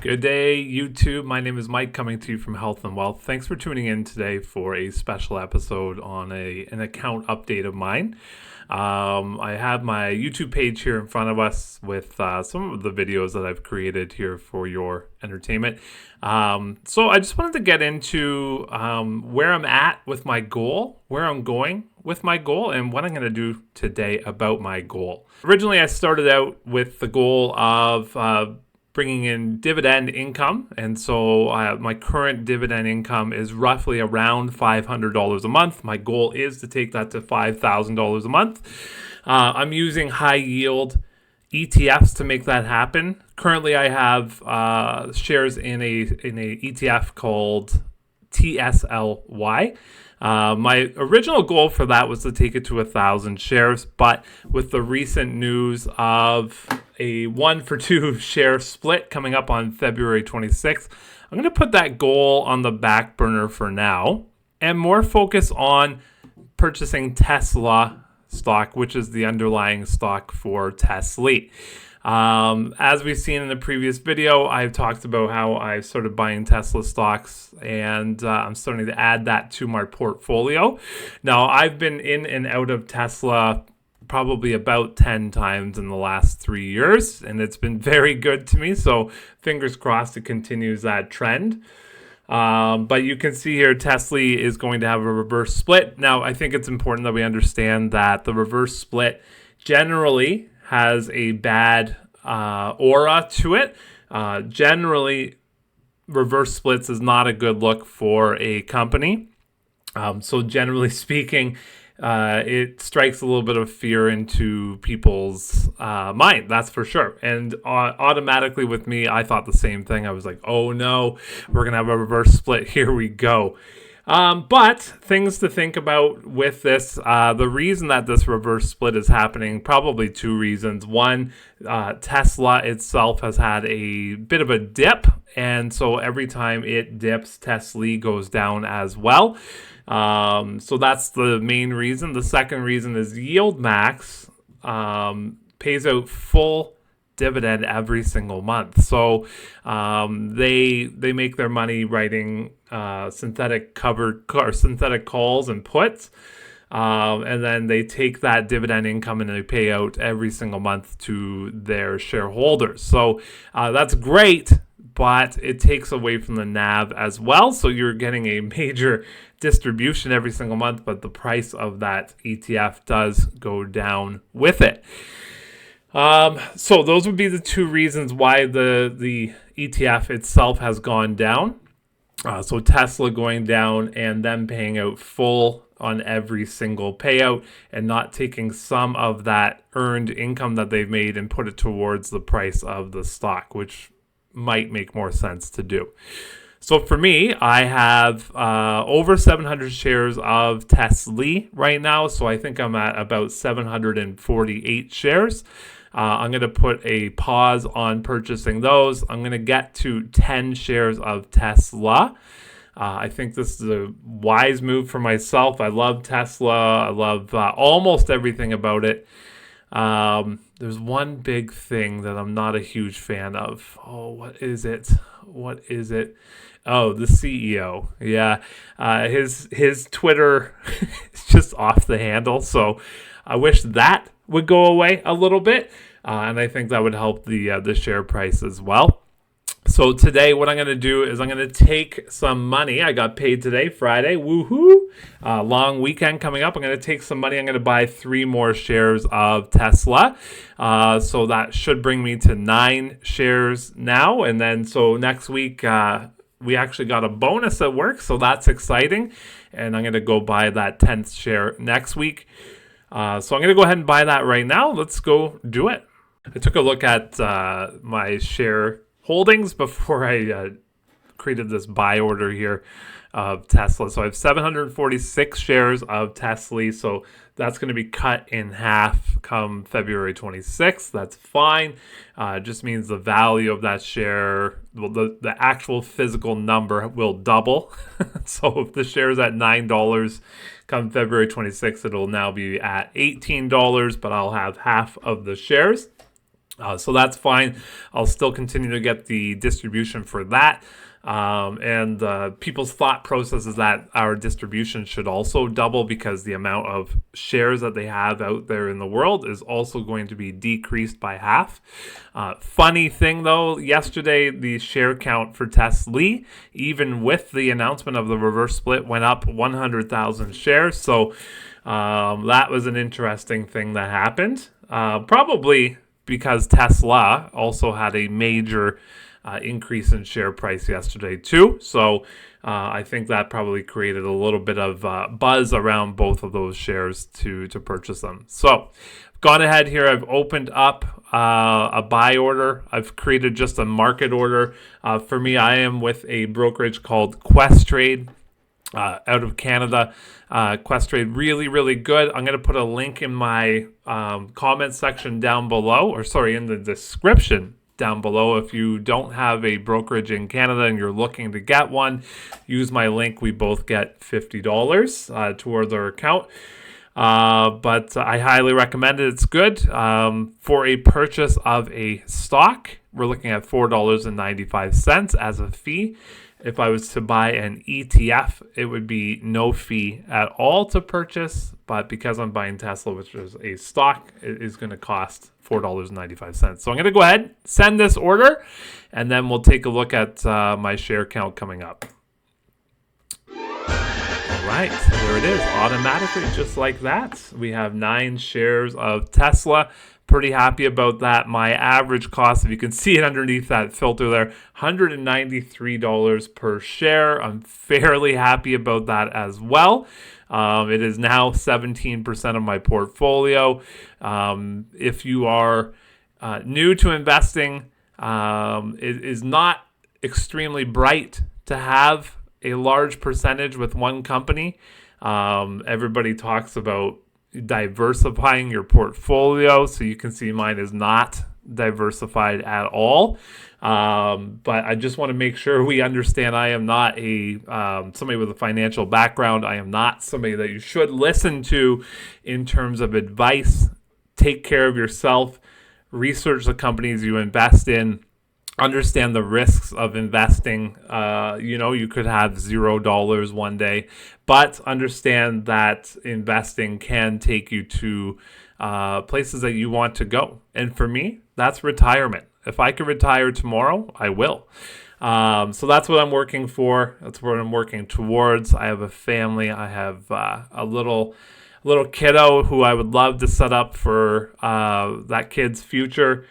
Good day, YouTube. My name is Mike, coming to you from Health and Wealth. Thanks for tuning in today for a special episode on an account update of mine. I have my YouTube page here in front of us with some of the videos that I've created here for your entertainment. So I just wanted to get into where I'm at with my goal, where I'm going with my goal, and what I'm going to do today about my goal. Originally, I started out with the goal of bringing in dividend income, and so my current dividend income is roughly around $500 a month. My goal is to take that to $5,000 a month. I'm using high yield ETFs to make that happen. Currently, I have shares in a ETF called tsly. My original goal for that was to take it to 1,000 shares, but with the recent news of a 1-for-2 share split coming up on February 26th, I'm going to put that goal on the back burner for now and more focus on purchasing Tesla stock, which is the underlying stock for tsly. As we've seen in the previous video, I've talked about how I started buying Tesla stocks, and I'm starting to add that to my portfolio. Now, I've been in and out of Tesla probably about 10 times in the last 3 years, and it's been very good to me, so fingers crossed it continues that trend. But you can see here tsly is going to have a reverse split. Now, I think it's important that we understand that the reverse split generally has a bad aura to it. Generally, reverse splits is not a good look for a company. So generally speaking, it strikes a little bit of fear into people's mind, that's for sure. And automatically with me, I thought the same thing. I was like, oh no, we're going to have a reverse split. Here we go. But things to think about with this, the reason that this reverse split is happening, probably two reasons. One, Tesla itself has had a bit of a dip, and so every time it dips, tsly goes down as well. So that's the main reason. The second reason is yieldmax pays out full dividend every single month. So they make their money writing synthetic calls and puts, and then they take that dividend income and they pay out every single month to their shareholders. So that's great, but it takes away from the NAV as well. So you're getting a major distribution every single month, but the price of that ETF does go down with it. So those would be the two reasons why the ETF itself has gone down. So Tesla going down and them paying out full on every single payout and not taking some of that earned income that they've made and put it towards the price of the stock, which might make more sense to do. So for me, I have over 700 shares of tsly right now. So I think I'm at about 748 shares. I'm going to put a pause on purchasing those. I'm going to get to 10 shares of Tesla. I think this is a wise move for myself. I love Tesla. I love almost everything about it. There's one big thing that I'm not a huge fan of. Oh, what is it? Oh, the CEO. Yeah. His Twitter is just off the handle. So I wish that would go away a little bit. And I think that would help the share price as well. So today what I'm going to do is I'm going to take some money. I got paid today, Friday. Woohoo! Long weekend coming up. I'm going to take some money. I'm going to buy 3 more shares of Tesla. So that should bring me to 9 shares now. And then so next week, we actually got a bonus at work. So that's exciting. And I'm going to go buy that 10th share next week. So I'm going to go ahead and buy that right now. Let's go do it. I took a look at my share holdings before I created this buy order here of Tesla. So I have 746 shares of tsly. So that's going to be cut in half come February 26th. That's fine. It just means the value of that share, well, the actual physical number will double. So if the share is at $9 come February 26th, it'll now be at $18, but I'll have half of the shares. So that's fine. I'll still continue to get the distribution for that. And people's thought process is that our distribution should also double because the amount of shares that they have out there in the world is also going to be decreased by half. Funny thing though, yesterday the share count for tsly, even with the announcement of the reverse split, went up 100,000 shares. So that was an interesting thing that happened. Probably because Tesla also had a major increase in share price yesterday too. So I think that probably created a little bit of buzz around both of those shares to purchase them. So gone ahead here. I've opened up a buy order. I've created just a market order. For me, I am with a brokerage called Questrade. Out of Canada. Questrade, really, really good. I'm going to put a link in my comment section down below, or sorry, in the description down below. If you don't have a brokerage in Canada and you're looking to get one, use my link. We both get $50 towards our account. But I highly recommend it. It's good. For a purchase of a stock, we're looking at $4.95 as a fee. If I was to buy an ETF, it would be no fee at all to purchase. But because I'm buying Tesla, which is a stock, it is going to cost $4.95. So I'm going to go ahead, send this order, and then we'll take a look at my share count coming up. All right, there it is, automatically, just like that. We have 9 shares of Tesla. Pretty happy about that. My average cost, if you can see it underneath that filter there, $193 per share. I'm fairly happy about that as well. It is now 17% of my portfolio. If you are new to investing, it is not extremely bright to have a large percentage with one company. Everybody talks about diversifying your portfolio, so you can see mine is not diversified at all. But I just want to make sure we understand I am not a somebody with a financial background. I am not somebody that you should listen to in terms of advice. Take care of yourself. Research the companies you invest in. Understand the risks of investing. You could have $0 one day, but understand that investing can take you to places that you want to go. And for me, that's retirement. If I could retire tomorrow, I will. So that's what I'm working for. That's what I'm working towards. I have a family. I have a little kiddo who I would love to set up for that kid's future.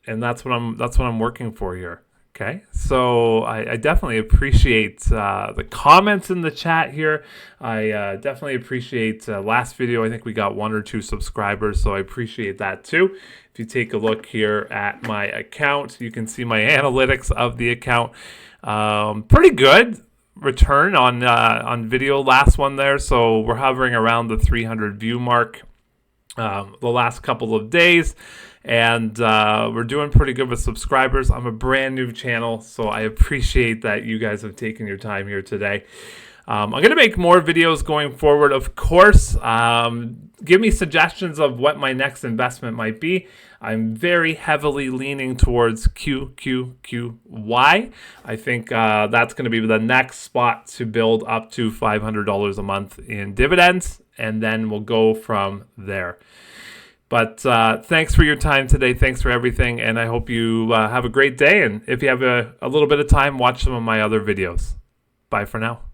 And that's what I'm working for here. Okay, so I definitely appreciate the comments in the chat here. I definitely appreciate last video. I think we got 1 or 2 subscribers, so I appreciate that too. If you take a look here at my account, you can see my analytics of the account. Pretty good return on video last one there. So we're hovering around the 300 view mark the last couple of days. And we're doing pretty good with subscribers. I'm a brand new channel, so I appreciate that you guys have taken your time here today. I'm going to make more videos going forward, of course. Give me suggestions of what my next investment might be. I'm very heavily leaning towards QQQY. I think that's going to be the next spot to build up to $500 a month in dividends, and then we'll go from there. But thanks for your time today. Thanks for everything. And I hope you have a great day. And if you have a little bit of time, watch some of my other videos. Bye for now.